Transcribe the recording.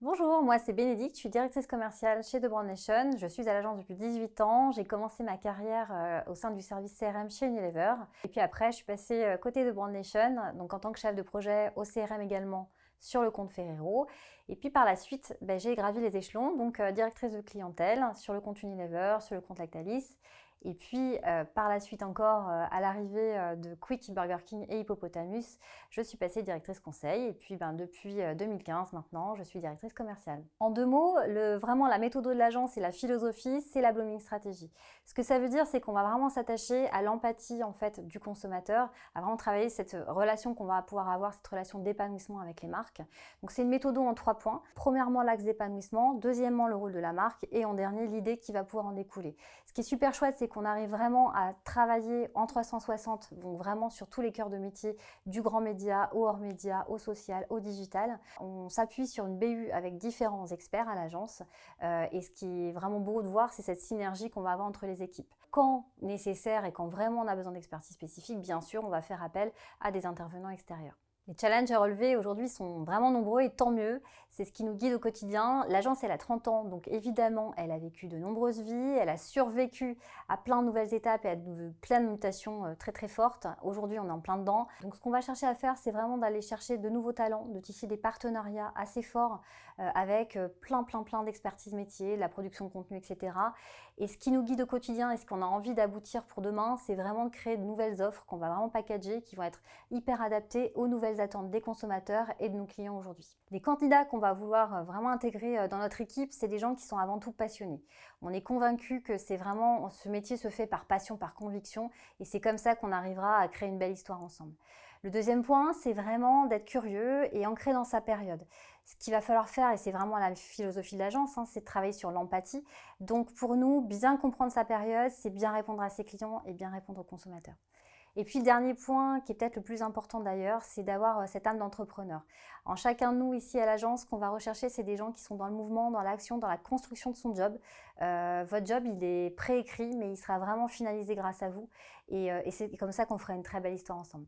Bonjour, moi c'est Bénédicte, je suis directrice commerciale chez The Brand Nation. Je suis à l'agence depuis 18 ans. J'ai commencé ma carrière au sein du service CRM chez Unilever. Et puis après, je suis passée côté The Brand Nation, donc en tant que chef de projet au CRM également sur le compte Ferrero. Et puis par la suite, j'ai gravi les échelons, donc directrice de clientèle sur le compte Unilever, sur le compte Lactalis. Et puis par la suite encore, à l'arrivée de Quick, Burger King et Hippopotamus, je suis passée directrice conseil. Et puis depuis 2015 maintenant, je suis directrice commerciale. En deux mots, vraiment la méthode de l'agence et la philosophie, c'est la blooming stratégie. Ce que ça veut dire, c'est qu'on va vraiment s'attacher à l'empathie en fait du consommateur, à vraiment travailler cette relation qu'on va pouvoir avoir, cette relation d'épanouissement avec les marques. Donc c'est une méthode en 3 points. Premièrement, l'axe d'épanouissement. Deuxièmement, le rôle de la marque. Et en dernier, l'idée qui va pouvoir en découler. Ce qui est super chouette, c'est qu'on arrive vraiment à travailler en 360, donc vraiment sur tous les cœurs de métier, du grand média au hors média, au social, au digital. On s'appuie sur une BU avec différents experts à l'agence et ce qui est vraiment beau de voir, c'est cette synergie qu'on va avoir entre les équipes. Quand nécessaire et quand vraiment on a besoin d'expertise spécifique, bien sûr, on va faire appel à des intervenants extérieurs. Les challenges à relever aujourd'hui sont vraiment nombreux et tant mieux, c'est ce qui nous guide au quotidien. L'agence, elle a 30 ans, donc évidemment, elle a vécu de nombreuses vies, elle a survécu à plein de nouvelles étapes et à plein de mutations très très fortes. Aujourd'hui, on est en plein dedans. Donc ce qu'on va chercher à faire, c'est vraiment d'aller chercher de nouveaux talents, de tisser des partenariats assez forts avec plein d'expertise métier, de la production de contenu, etc. Et ce qui nous guide au quotidien et ce qu'on a envie d'aboutir pour demain, c'est vraiment de créer de nouvelles offres qu'on va vraiment packager, qui vont être hyper adaptées aux nouvelles attentes des consommateurs et de nos clients aujourd'hui. Les candidats qu'on va vouloir vraiment intégrer dans notre équipe, c'est des gens qui sont avant tout passionnés. On est convaincus que c'est vraiment, ce métier se fait par passion, par conviction, et c'est comme ça qu'on arrivera à créer une belle histoire ensemble. Le deuxième point, c'est vraiment d'être curieux et ancré dans sa période. Ce qu'il va falloir faire, et c'est vraiment la philosophie de l'agence, c'est de travailler sur l'empathie. Donc pour nous, bien comprendre sa période, c'est bien répondre à ses clients et bien répondre aux consommateurs. Et puis le dernier point, qui est peut-être le plus important d'ailleurs, c'est d'avoir cette âme d'entrepreneur. En chacun de nous ici à l'agence, ce qu'on va rechercher, c'est des gens qui sont dans le mouvement, dans l'action, dans la construction de son job. Votre job, il est préécrit, mais il sera vraiment finalisé grâce à vous. Et c'est comme ça qu'on fera une très belle histoire ensemble.